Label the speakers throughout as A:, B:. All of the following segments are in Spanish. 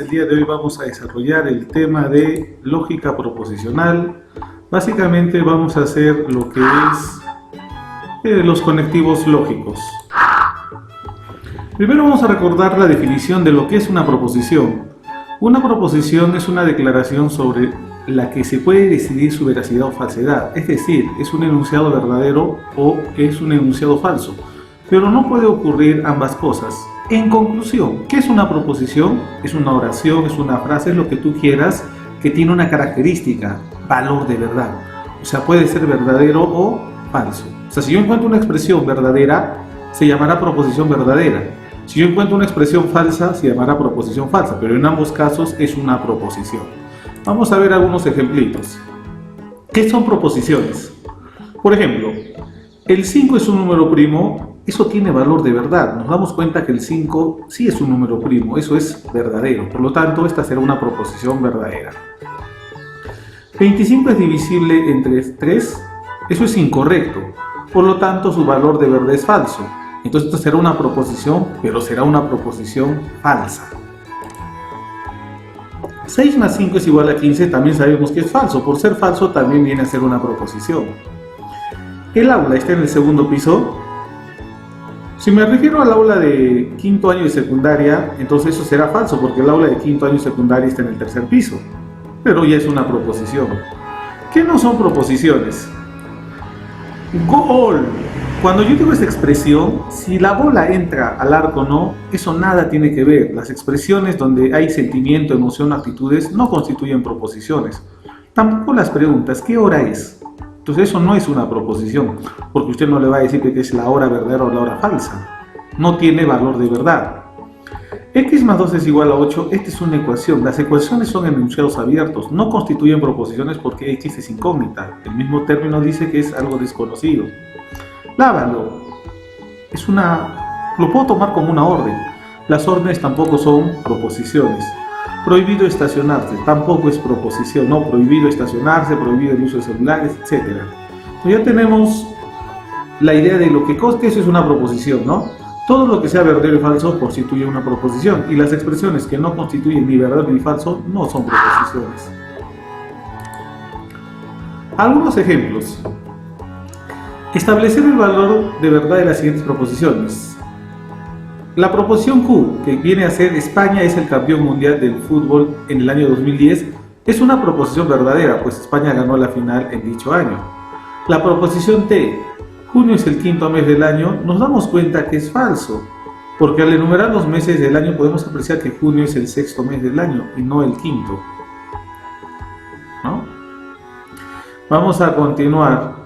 A: el día de hoy vamos a desarrollar el tema de lógica proposicional. Básicamente vamos a hacer lo que es los conectivos lógicos. Primero vamos a recordar la definición de lo que es una proposición. Una proposición es una declaración sobre la que se puede decidir su veracidad o falsedad, es decir, es un enunciado verdadero o es un enunciado falso, pero no puede ocurrir ambas cosas. En conclusión, ¿qué es una proposición? Es una oración, es una frase, es lo que tú quieras, que tiene una característica, valor de verdad. O sea, puede ser verdadero o falso. O sea, si yo encuentro una expresión verdadera, se llamará proposición verdadera. Si yo encuentro una expresión falsa, se llamará proposición falsa, pero en ambos casos es una proposición. Vamos a ver algunos ejemplitos. ¿Qué son proposiciones? Por ejemplo, el 5 es un número primo. Eso tiene valor de verdad. Nos damos cuenta que el 5 sí es un número primo, eso es verdadero. Por lo tanto, esta será una proposición verdadera. 25 es divisible entre 3, eso es incorrecto. Por lo tanto, su valor de verdad es falso. Entonces, esta será una proposición, pero será una proposición falsa. 6 más 5 es igual a 15, también sabemos que es falso. Por ser falso, también viene a ser una proposición. El aula está en el segundo piso. Si me refiero al aula de quinto año de secundaria, entonces eso será falso, porque el aula de quinto año de secundaria está en el tercer piso. Pero ya es una proposición. ¿Qué no son proposiciones? Gol. Cuando yo digo esta expresión, si la bola entra al arco o no, eso nada tiene que ver. Las expresiones donde hay sentimiento, emoción, actitudes no constituyen proposiciones. Tampoco las preguntas, ¿qué hora es? Entonces eso no es una proposición, porque usted no le va a decir que es la hora verdadera o la hora falsa. No tiene valor de verdad. X más 2 es igual a 8, esta es una ecuación. Las ecuaciones son enunciados abiertos, no constituyen proposiciones porque X es incógnita. El mismo término dice que es algo desconocido. Lávalo. Lo puedo tomar como una orden. Las órdenes tampoco son proposiciones. Prohibido estacionarse, tampoco es proposición, no, prohibido estacionarse, prohibido el uso de celulares, etc. Pues ya tenemos la idea de lo que conste, eso es una proposición, ¿no? Todo lo que sea verdadero y falso constituye una proposición, y las expresiones que no constituyen ni verdadero ni falso no son proposiciones. Algunos ejemplos. Establecer el valor de verdad de las siguientes proposiciones. La proposición Q, que viene a ser España es el campeón mundial del fútbol en el año 2010, es una proposición verdadera, pues España ganó la final en dicho año. La proposición T, junio es el quinto mes del año, nos damos cuenta que es falso, porque al enumerar los meses del año podemos apreciar que junio es el sexto mes del año y no el quinto, ¿no? Vamos a continuar.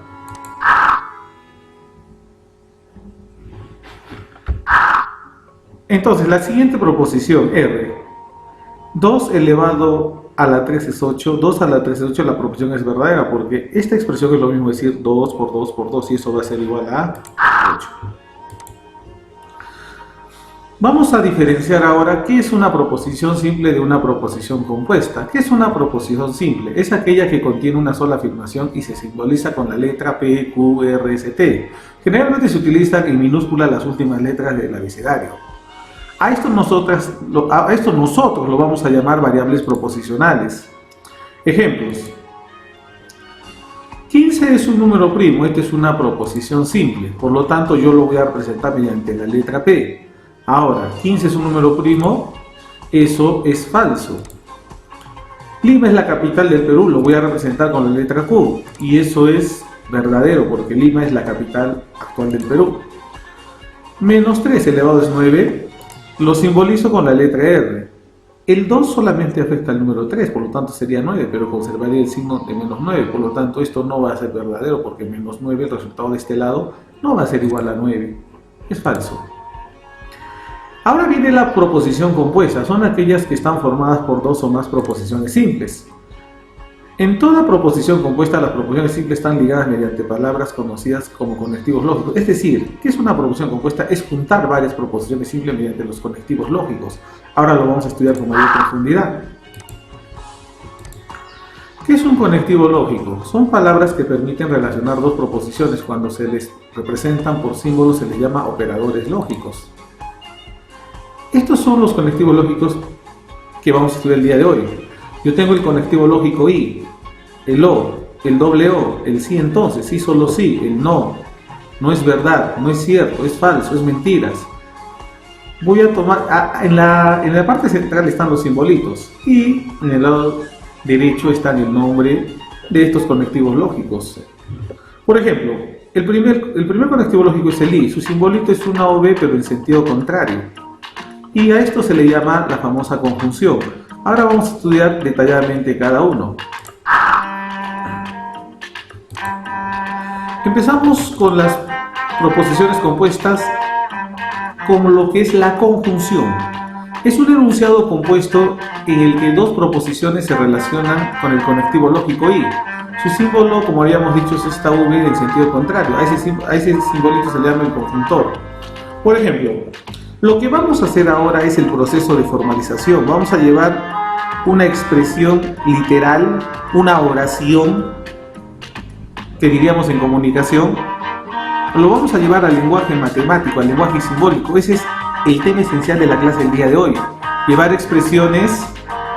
A: Entonces, la siguiente proposición, R. 2 elevado a la 3 es 8, 2 a la 3 es 8, la proposición es verdadera, porque esta expresión es lo mismo decir 2 por 2 por 2, y eso va a ser igual a 8. Vamos a diferenciar ahora qué es una proposición simple de una proposición compuesta. ¿Qué es una proposición simple? Es aquella que contiene una sola afirmación y se simboliza con la letra P, Q, R, S, T. Generalmente se utilizan en minúscula las últimas letras del abecedario. A esto nosotros lo vamos a llamar variables proposicionales. Ejemplos. 15 es un número primo, esta es una proposición simple, por lo tanto yo lo voy a representar mediante la letra P. Ahora, 15 es un número primo, eso es falso. Lima es la capital del Perú, lo voy a representar con la letra Q, y eso es verdadero, porque Lima es la capital actual del Perú. Menos 3 elevado es 9. Lo simbolizo con la letra R. El 2 solamente afecta al número 3, por lo tanto sería 9, pero conservaría el signo de menos 9. Por lo tanto, esto no va a ser verdadero, porque menos 9, el resultado de este lado, no va a ser igual a 9. Es falso. Ahora viene la proposición compuesta. Son aquellas que están formadas por dos o más proposiciones simples. En toda proposición compuesta, las proposiciones simples están ligadas mediante palabras conocidas como conectivos lógicos. Es decir, ¿qué es una proposición compuesta? Es juntar varias proposiciones simples mediante los conectivos lógicos. Ahora lo vamos a estudiar con mayor profundidad. ¿Qué es un conectivo lógico? Son palabras que permiten relacionar dos proposiciones. Cuando se les representan por símbolos se les llama operadores lógicos. Estos son los conectivos lógicos que vamos a estudiar el día de hoy. Yo tengo el conectivo lógico y, el o, el doble o, el sí entonces, sí solo sí, el no, no es verdad, no es cierto, es falso, es mentiras. Voy a tomar, en la parte central están los simbolitos y en el lado derecho está el nombre de estos conectivos lógicos. Por ejemplo, el primer conectivo lógico es el i, su simbolito es una OV pero en sentido contrario. Y a esto se le llama la famosa conjunción. Ahora vamos a estudiar detalladamente cada uno. Empezamos con las proposiciones compuestas como lo que es la conjunción. Es un enunciado compuesto en el que dos proposiciones se relacionan con el conectivo lógico y. Su símbolo, como habíamos dicho, es esta V en sentido contrario. A ese simbolito se le llama el conjuntor. Por ejemplo, lo que vamos a hacer ahora es el proceso de formalización. Vamos a llevar una expresión literal, una oración, que diríamos en comunicación, lo vamos a llevar al lenguaje matemático, al lenguaje simbólico. Ese es el tema esencial de la clase del día de hoy, llevar expresiones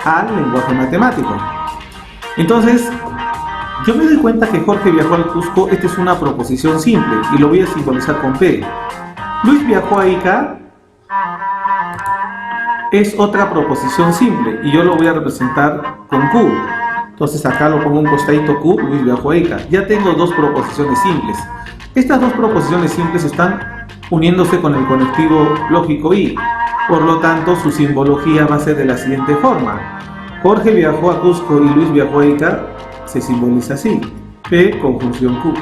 A: al lenguaje matemático. Entonces, yo me doy cuenta que Jorge viajó al Cusco. Esta es una proposición simple y lo voy a simbolizar con P. Luis viajó a Ica es otra proposición simple y yo lo voy a representar con Q. Entonces acá lo pongo un costadito Q, Luis viajó a Ica. Ya tengo dos proposiciones simples. Estas dos proposiciones simples están uniéndose con el conectivo lógico y, por lo tanto, su simbología va a ser de la siguiente forma. Jorge viajó a Cusco y Luis viajó a Ica se simboliza así, P conjunción Q.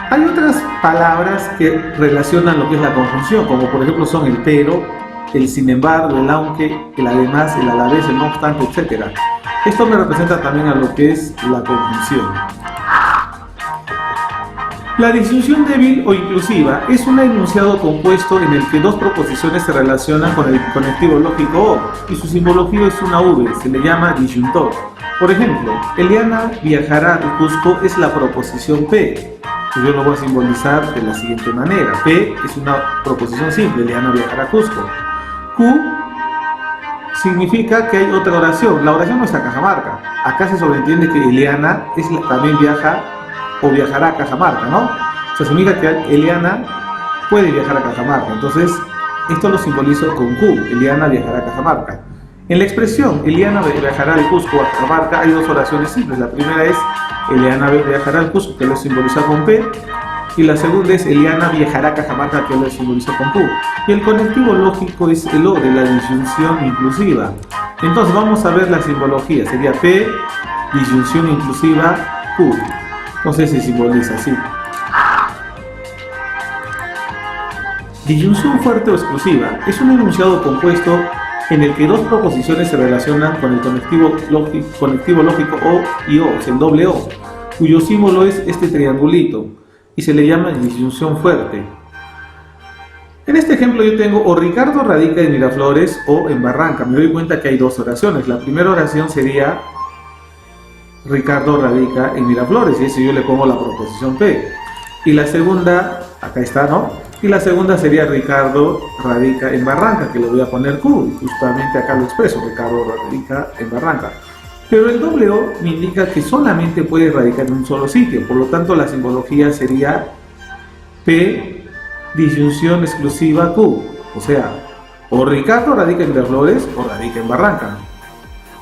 A: Hay otras palabras que relacionan lo que es la conjunción, como por ejemplo son el pero, el sin embargo, el aunque, el además, el a la vez, el no obstante, etc. Esto me representa también a lo que es la conjunción. La disyunción débil o inclusiva es un enunciado compuesto en el que dos proposiciones se relacionan con el conectivo lógico o, y su simbología es una V, se le llama disyuntor. Por ejemplo, Eliana viajará a Cusco es la proposición P. Yo lo voy a simbolizar de la siguiente manera. P es una proposición simple, Eliana viajará a Cusco. Q significa que hay otra oración. La oración no es a Cajamarca. Acá se sobreentiende que Eliana también viaja o viajará a Cajamarca, ¿no? Eso significa que Eliana puede viajar a Cajamarca. Entonces, esto lo simbolizo con Q. Eliana viajará a Cajamarca. En la expresión Eliana viajará al Cusco a Cajamarca hay dos oraciones simples. La primera es Eliana viajará al Cusco, que lo simboliza con P. Y la segunda es Eliana viajará a Cajamarca, que lo simboliza con Q. Y el conectivo lógico es el O de la disyunción inclusiva. Entonces vamos a ver la simbología. Sería P, disyunción inclusiva, Q. Entonces se simboliza así. Disyunción fuerte o exclusiva es un enunciado compuesto en el que dos proposiciones se relacionan con el conectivo lógico O y O, es el doble O, cuyo símbolo es este triangulito y se le llama disyunción fuerte. En este ejemplo yo tengo o Ricardo radica en Miraflores o en Barranca. Me doy cuenta que hay dos oraciones. La primera oración sería Ricardo radica en Miraflores y eso yo le pongo la proposición P. Y la segunda, acá está, ¿no? Y la segunda sería Ricardo radica en Barranca, que le voy a poner Q, y justamente acá lo expreso, Ricardo radica en Barranca. Pero el doble O me indica que solamente puede radicar en un solo sitio, por lo tanto la simbología sería P, disyunción exclusiva Q, o sea, o Ricardo radica en Miraflores o radica en Barranca.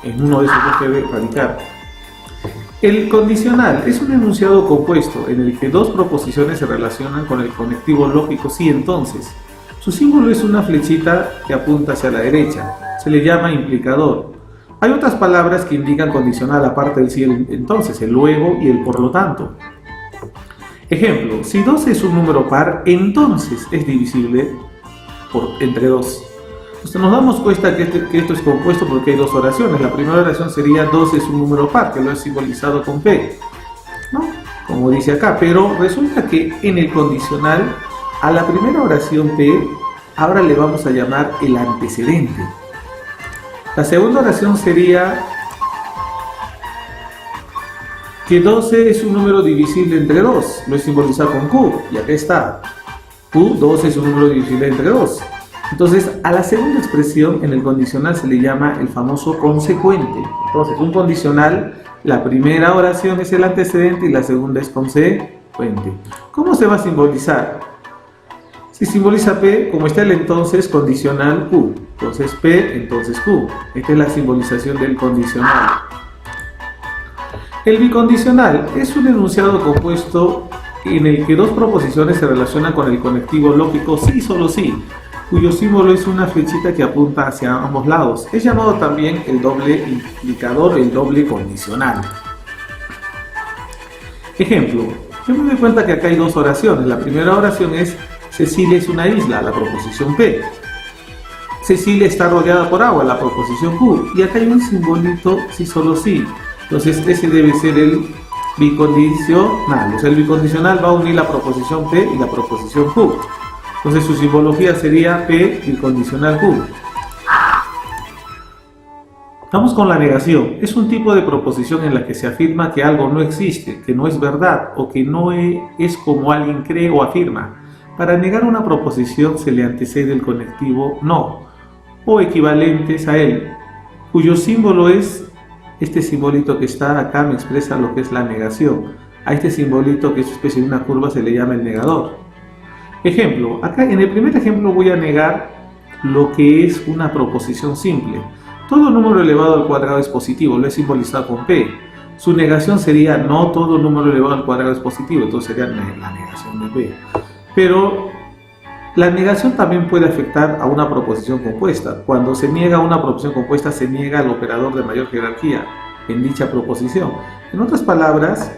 A: En uno de esos dos debe radicar. El condicional es un enunciado compuesto en el que dos proposiciones se relacionan con el conectivo lógico sí entonces. Su símbolo es una flechita que apunta hacia la derecha. Se le llama implicador. Hay otras palabras que indican condicional aparte del sí entonces, el luego y el por lo tanto. Ejemplo, si 12 es un número par, entonces es divisible entre 2. Entonces nos damos cuenta que esto es compuesto porque hay dos oraciones. La primera oración sería 12 es un número par, que lo he simbolizado con P, ¿no? Como dice acá, pero resulta que en el condicional a la primera oración P ahora le vamos a llamar el antecedente. La segunda oración sería que 12 es un número divisible entre 2, lo he simbolizado con Q, y acá está, Q, 12 es un número divisible entre 2. Entonces, a la segunda expresión en el condicional se le llama el famoso consecuente. Entonces, un condicional, la primera oración es el antecedente y la segunda es consecuente. ¿Cómo se va a simbolizar? Si simboliza P, como está el entonces condicional Q. Entonces P, entonces Q. Esta es la simbolización del condicional. El bicondicional es un enunciado compuesto en el que dos proposiciones se relacionan con el conectivo lógico sí, solo sí, cuyo símbolo es una flechita que apunta hacia ambos lados. Es llamado también el doble implicador o el doble condicional. Ejemplo, yo me doy cuenta que acá hay dos oraciones. La primera oración es Cecilia es una isla, la proposición P. Cecilia está rodeada por agua, la proposición Q. Y acá hay un simbolito sí, solo sí. Entonces ese debe ser el bicondicional. O sea, el bicondicional va a unir la proposición P y la proposición Q. Entonces su simbología sería P bicondicional Q. Vamos con la negación. Es un tipo de proposición en la que se afirma que algo no existe, que no es verdad o que no es como alguien cree o afirma. Para negar una proposición se le antecede el conectivo no o equivalentes a él, cuyo símbolo es este simbolito que está acá, me expresa lo que es la negación. A este simbolito, que es una especie de una curva, se le llama el negador. Ejemplo, acá en el primer ejemplo voy a negar lo que es una proposición simple. Todo número elevado al cuadrado es positivo, lo he simbolizado con P. Su negación sería no todo número elevado al cuadrado es positivo, entonces sería la negación de P. Pero la negación también puede afectar a una proposición compuesta. Cuando se niega una proposición compuesta, se niega al operador de mayor jerarquía en dicha proposición. En otras palabras,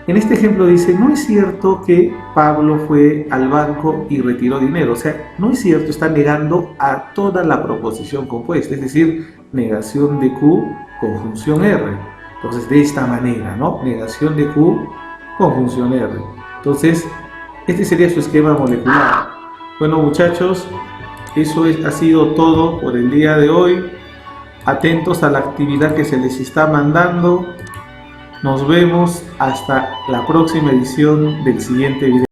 A: en este ejemplo dice, no es cierto que Pablo fue al banco y retiró dinero. O sea, no es cierto, está negando a toda la proposición compuesta, es decir, negación de Q, conjunción R. Entonces, de esta manera, ¿no? Negación de Q, conjunción R. Entonces, este sería su esquema molecular. Bueno, muchachos, eso ha sido todo por el día de hoy. Atentos a la actividad que se les está mandando. Nos vemos hasta la próxima edición del siguiente video.